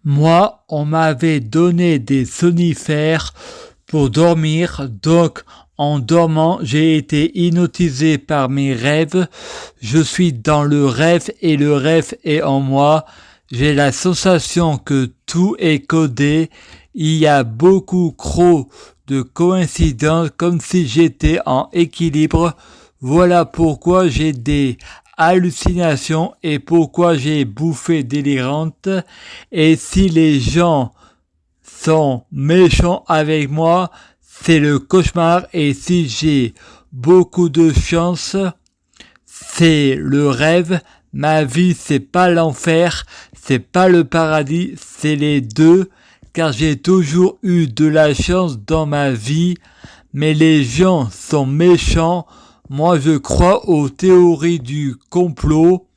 Moi, on m'avait donné des somnifères pour dormir, donc en dormant, j'ai été hypnotisé par mes rêves. Je suis dans le rêve et le rêve est en moi. J'ai la sensation que tout est codé. Il y a beaucoup trop de coïncidences comme si j'étais en équilibre. Voilà pourquoi j'ai des hallucinations et pourquoi j'ai bouffé délirante. Et si les gens sont méchants avec moi, c'est le cauchemar. Et si j'ai beaucoup de chance, c'est le rêve. Ma vie, c'est pas l'enfer, c'est pas le paradis, c'est les deux, car j'ai toujours eu de la chance dans ma vie. Mais les gens sont méchants. Moi, je crois aux théories du complot,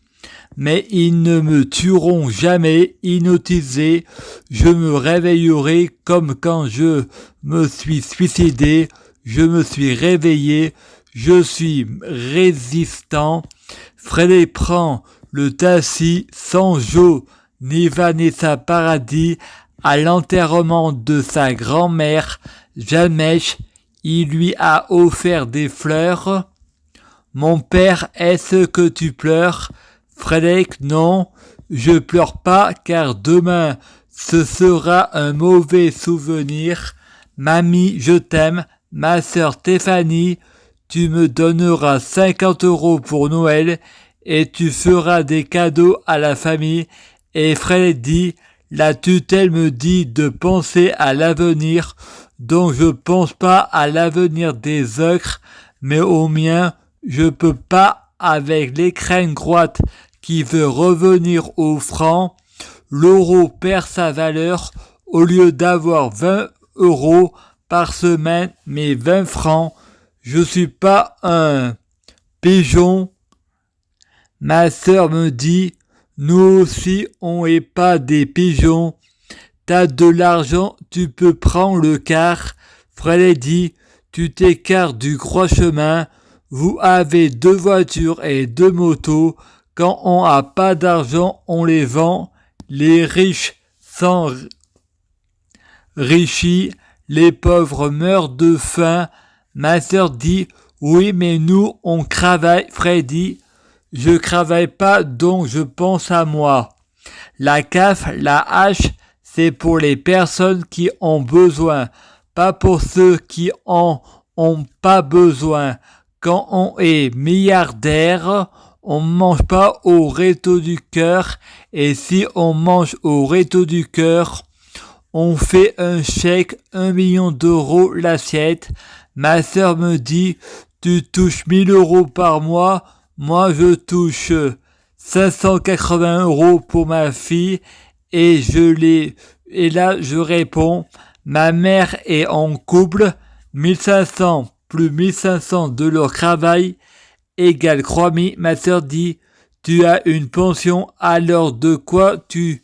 mais ils ne me tueront jamais. Hypnotisé, je me réveillerai comme quand je me suis suicidé. Je me suis réveillé, je suis résistant. Frédéric prend le taxi sans Joe ni Vanessa Paradis à l'enterrement de sa grand-mère, Jamèche. Il lui a offert des fleurs. Mon père, est-ce que tu pleures? Frédéric, non, je pleure pas car demain ce sera un mauvais souvenir. Mamie, je t'aime. Ma sœur Stéphanie, tu me donneras 50 € pour Noël et tu feras des cadeaux à la famille. Et Frédéric dit, la tutelle me dit de penser à l'avenir, donc je pense pas à l'avenir des autres, mais au mien. Je peux pas avec l'extrême droite qui veut revenir au franc. L'euro perd sa valeur au lieu d'avoir 20 € par semaine, mais 20 francs. Je suis pas un pigeon. Ma sœur me dit, nous aussi on est pas des pigeons. T'as de l'argent, tu peux prendre le car. Frédéric dit, tu t'écartes du droit chemin. Vous avez 2 voitures et 2 motos. Quand on n'a pas d'argent, on les vend. Les riches s'enrichissent, les pauvres meurent de faim. Ma sœur dit, oui, mais nous, on travaille. Freddy, je travaille pas, donc je pense à moi. La CAF, la hache, c'est pour les personnes qui ont besoin, pas pour ceux qui en ont pas besoin. Quand on est milliardaire, on mange pas au resto du cœur, et si on mange au resto du cœur, on fait un chèque 1 million d'euros l'assiette. Ma sœur me dit, tu touches 1000 € par mois, moi je touche 580 € pour ma fille, et là je réponds, ma mère est en couple, 1500 plus 1500 de leur travail égale 3000. Ma sœur dit, tu as une pension, alors de quoi tu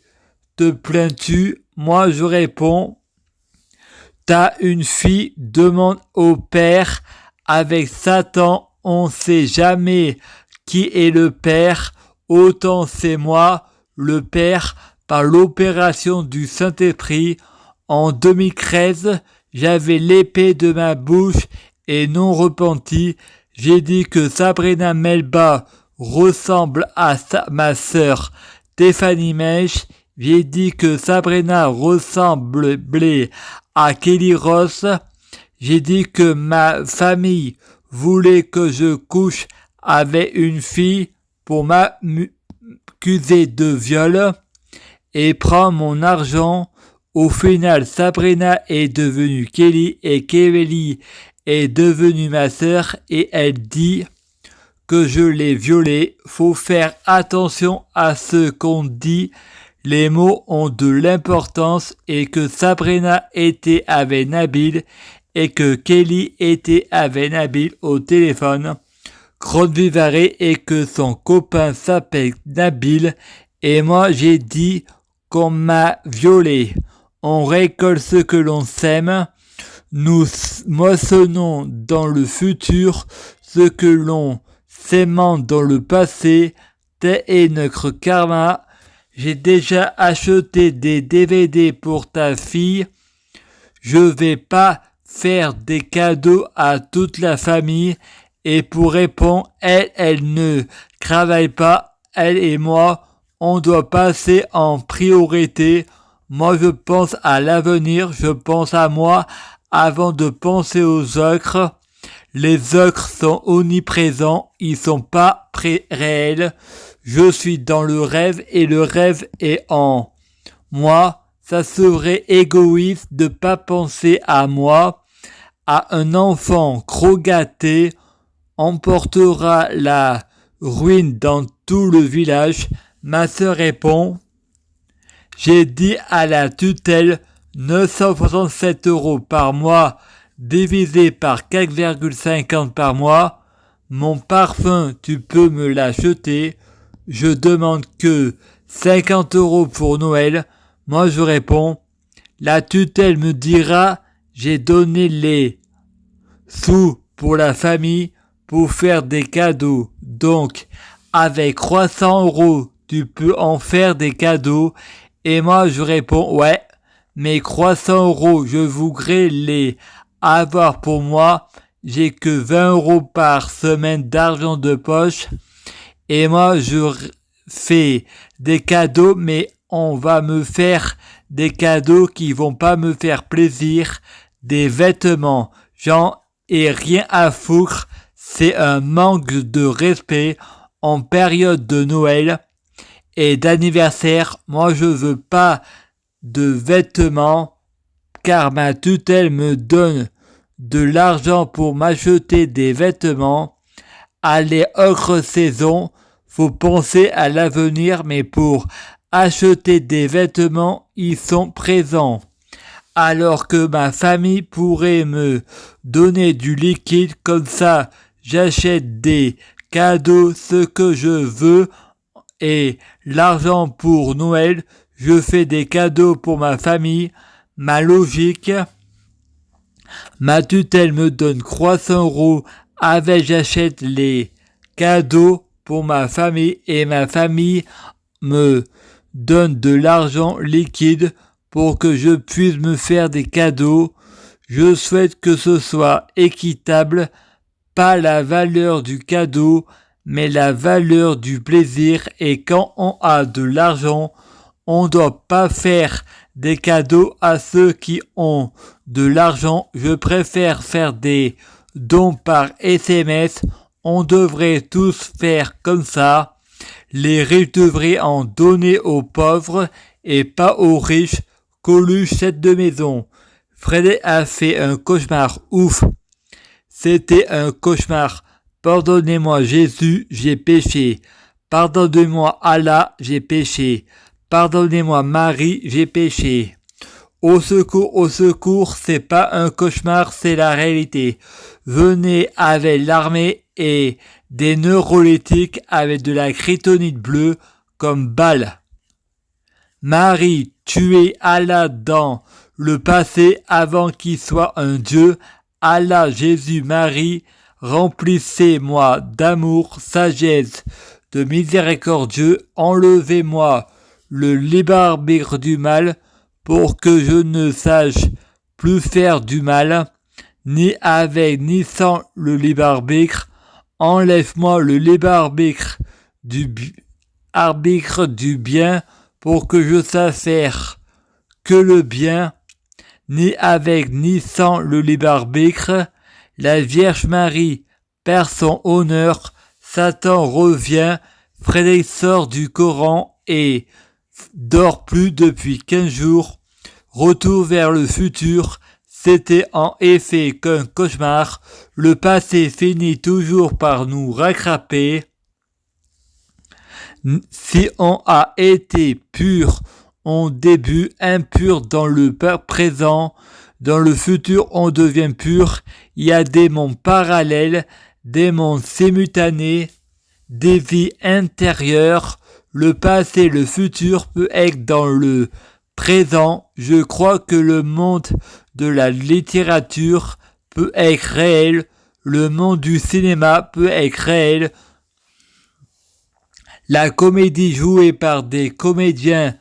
te plains-tu? Moi je réponds, t'as une fille, demande au père. Avec Satan, on sait jamais qui est le père. Autant c'est moi, le père, par l'opération du Saint-Esprit. En 2013, j'avais l'épée de ma bouche et non repenti. J'ai dit que Sabrina Melba ressemble à ma sœur Stéphanie Mèche. J'ai dit que Sabrina ressemblait à Kelly Ross. J'ai dit que ma famille voulait que je couche avec une fille pour m'accuser de viol et prendre mon argent. Au final, Sabrina est devenue Kelly et Kelly est devenue ma sœur et elle dit que je l'ai violée. Faut faire attention à ce qu'on dit. Les mots ont de l'importance et que Sabrina était avec Nabil et que Kelly était avec Nabil au téléphone. Grotte Vivaré et que son copain s'appelle Nabil et moi j'ai dit qu'on m'a violé. On récolte ce que l'on sème. Nous moissonnons dans le futur ce que l'on sème dans le passé. Tel est notre karma. j'ai déjà acheté des DVD pour ta fille. Je vais pas faire des cadeaux à toute la famille. Et pour répondre, elle ne travaille pas. Elle et moi, on doit passer en priorité. Moi, je pense à l'avenir, je pense à moi avant de penser aux autres. Les autres sont omniprésents, ils sont pas réels. Je suis dans le rêve et le rêve est en moi. Ça serait égoïste de pas penser à moi. À un enfant trop gâté, emportera la ruine dans tout le village. Ma sœur répond, j'ai dit à la tutelle 967 € par mois divisé par 4,50 par mois. Mon parfum, tu peux me l'acheter. Je demande que 50 € pour Noël. Moi je réponds, la tutelle me dira, j'ai donné les sous pour la famille pour faire des cadeaux. Donc, avec 300 €, tu peux en faire des cadeaux. Et moi, je réponds, ouais, mais 300 €, je voudrais les avoir pour moi. J'ai que 20 € par semaine d'argent de poche. Et moi, je fais des cadeaux, mais on va me faire des cadeaux qui vont pas me faire plaisir. Des vêtements, j'en ai rien à foutre. C'est un manque de respect en période de Noël et d'anniversaire. Moi, je veux pas de vêtements car ma tutelle me donne de l'argent pour m'acheter des vêtements. À les autres saisons, faut penser à l'avenir, mais pour acheter des vêtements, ils sont présents. Alors que ma famille pourrait me donner du liquide, comme ça j'achète des cadeaux, ce que je veux, et l'argent pour Noël, je fais des cadeaux pour ma famille. Ma logique, ma tutelle me donne 300 €, avec j'achète les cadeaux pour ma famille et ma famille me donne de l'argent liquide pour que je puisse me faire des cadeaux. Je souhaite que ce soit équitable, pas la valeur du cadeau, mais la valeur du plaisir. Et quand on a de l'argent, on ne doit pas faire des cadeaux à ceux qui ont de l'argent. Je préfère faire des dons par SMS. On devrait tous faire comme ça. Les riches devraient en donner aux pauvres et pas aux riches. Coluche, tête de maison. Fred a fait un cauchemar ouf. C'était un cauchemar. Pardonnez-moi Jésus, j'ai péché. Pardonnez-moi Allah, j'ai péché. Pardonnez-moi Marie, j'ai péché. Au secours, c'est pas un cauchemar, c'est la réalité. Venez avec l'armée et des neuroleptiques avec de la kryptonite bleue comme balle. Marie, tuez Allah dans le passé avant qu'il soit un Dieu. Allah, Jésus, Marie, remplissez-moi d'amour, sagesse, de miséricordieux, enlevez-moi le libre arbitre du mal pour que je ne sache plus faire du mal, ni avec ni sans le libre arbitre. Enlève-moi le libre arbitre du bien pour que je sache faire que le bien, ni avec ni sans le libre arbitre. La Vierge Marie perd son honneur, Satan revient, Frédéric sort du Coran et dort plus depuis 15 jours. Retour vers le futur, c'était en effet qu'un cauchemar. Le passé finit toujours par nous rattraper. Si on a été pur au début, impur dans le présent, dans le futur on devient pur. Il y a des mondes parallèles, des mondes simultanés, des vies intérieures. Le passé et le futur peut être dans le présent. Je crois que le monde de la littérature peut être réel. Le monde du cinéma peut être réel. La comédie jouée par des comédiens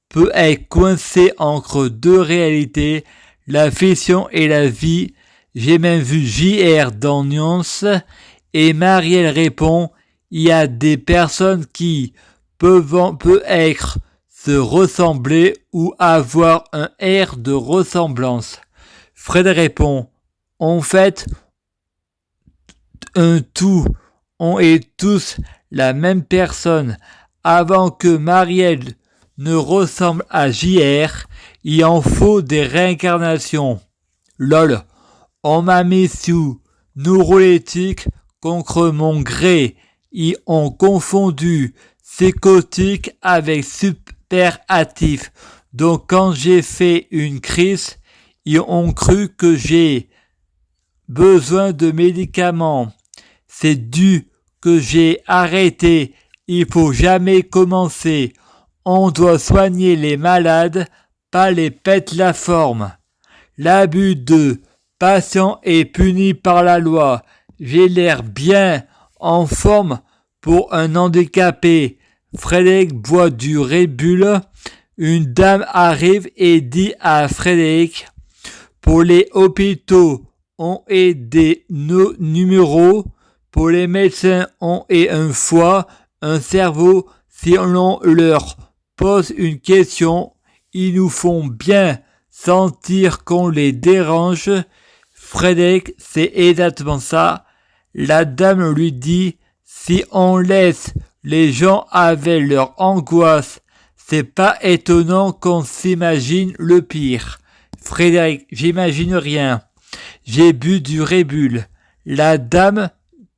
peut être coincée entre deux réalités, la fiction et la vie. J'ai même vu JR dans Nuance et Marielle répond, il y a des personnes qui peuvent être se ressembler ou avoir un air de ressemblance. Fred répond, en fait, un tout, on est tous la même personne. Avant que Marielle ne ressemble à JR, il en faut des réincarnations. Lol, on m'a mis sous neuroleptique contre mon gré. Ils ont confondu psychotique avec superactif. Donc quand j'ai fait une crise, ils ont cru que j'ai besoin de médicaments. C'est dû que j'ai arrêté. Il faut jamais commencer. On doit soigner les malades, pas les pète la forme. L'abus de patient est puni par la loi. J'ai l'air bien en forme pour un handicapé. Frédéric boit du Red Bull. Une dame arrive et dit à Frédéric, pour les hôpitaux, on est des numéros. Pour les médecins, on est un foie, un cerveau. Si l'on leur pose une question, ils nous font bien sentir qu'on les dérange. Frédéric, c'est exactement ça. La dame lui dit, si on laisse les gens avec leur angoisse, c'est pas étonnant qu'on s'imagine le pire. Frédéric, j'imagine rien. J'ai bu du Red Bull. La dame,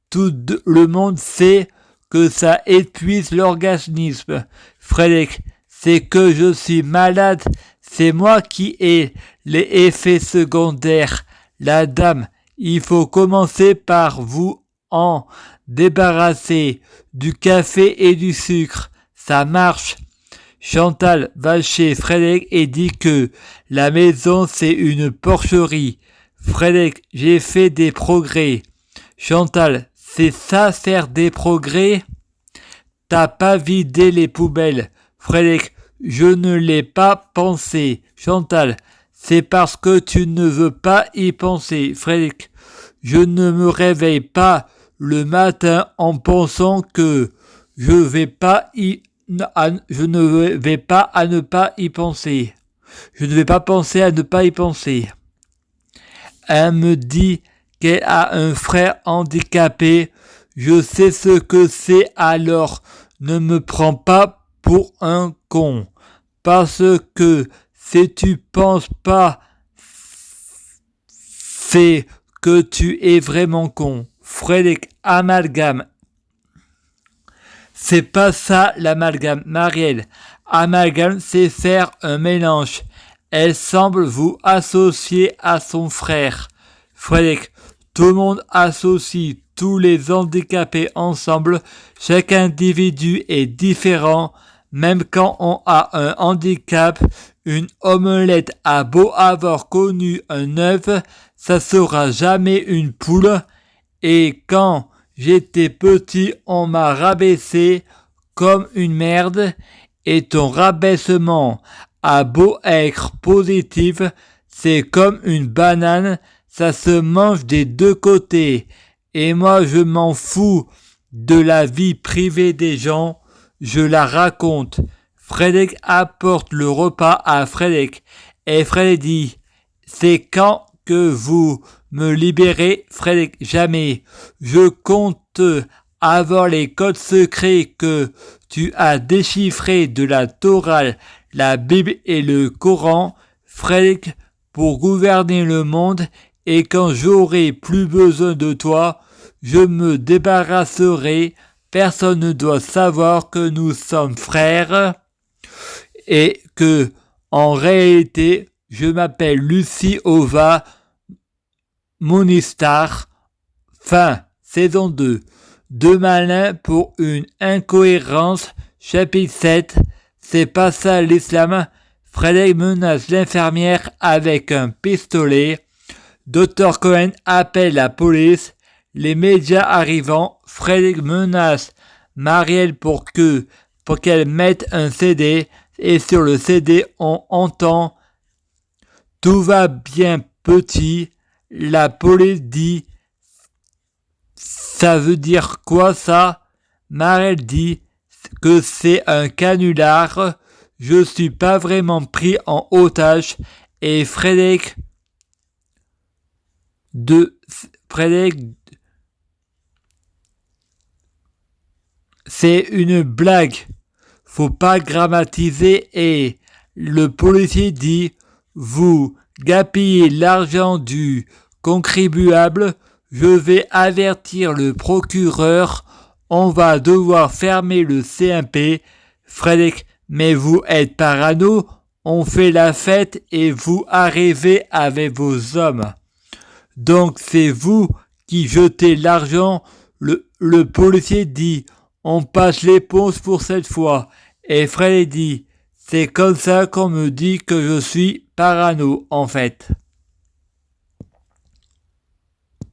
tout le monde sait que ça épuise l'organisme. Frédéric, c'est que je suis malade, c'est moi qui ai les effets secondaires. La dame, il faut commencer par vous en débarrasser du café et du sucre. Ça marche. Chantal va chez Frédéric et dit que la maison c'est une porcherie. Frédéric, j'ai fait des progrès. Chantal, c'est ça faire des progrès? T'as pas vidé les poubelles. Frédéric, je ne l'ai pas pensé. Chantal, c'est parce que tu ne veux pas y penser. Frédéric, je ne me réveille pas le matin en pensant que je ne vais pas à ne pas y penser. Je ne vais pas penser à ne pas y penser. Elle me dit qu'elle a un frère handicapé. Je sais ce que c'est, alors ne me prends pas pour un con. Parce que si tu penses pas, c'est que tu es vraiment con. Frédéric, amalgame. C'est pas ça l'amalgame, Marielle. Amalgame, c'est faire un mélange. Elle semble vous associer à son frère. Frédéric, tout le monde associe tous les handicapés ensemble. Chaque individu est différent. Même quand on a un handicap, une omelette a beau avoir connu un œuf, ça sera jamais une poule. Et quand j'étais petit, on m'a rabaissé comme une merde. Et ton rabaissement a beau être positif, c'est comme une banane, ça se mange des deux côtés. Et moi, je m'en fous de la vie privée des gens, je la raconte. Frédéric apporte le repas à Frédéric. Et Frédéric dit, c'est quand que vous me libérez? Frédéric, jamais. Je compte avoir les codes secrets que tu as déchiffrés de la Torah, la Bible et le Coran, Frédéric, pour gouverner le monde, et quand j'aurai plus besoin de toi, je me débarrasserai. Personne ne doit savoir que nous sommes frères et que, en réalité, je m'appelle Lucie Ova Monistar. Fin, saison 2. Deux malins pour une incohérence. Chapitre 7. C'est pas ça l'islam. Frédéric menace l'infirmière avec un pistolet. Dr Cohen appelle la police. Les médias arrivant, Frédéric menace Marielle pour qu'elle mette un CD, et sur le CD on entend « Tout va bien petit ». La police dit « Ça veut dire quoi ça ?» Marielle dit que c'est un canular. Je suis pas vraiment pris en otage. Et Frédéric c'est une blague. Faut pas grammatiser. Et le policier dit vous gaspillez l'argent du contribuable. Je vais avertir le procureur. On va devoir fermer le CMP. Frédéric, mais vous êtes parano. On fait la fête et vous arrivez avec vos hommes. Donc c'est vous qui jetez l'argent. Le policier dit on passe l'éponge pour cette fois. Et Fred dit c'est comme ça qu'on me dit que je suis parano en fait.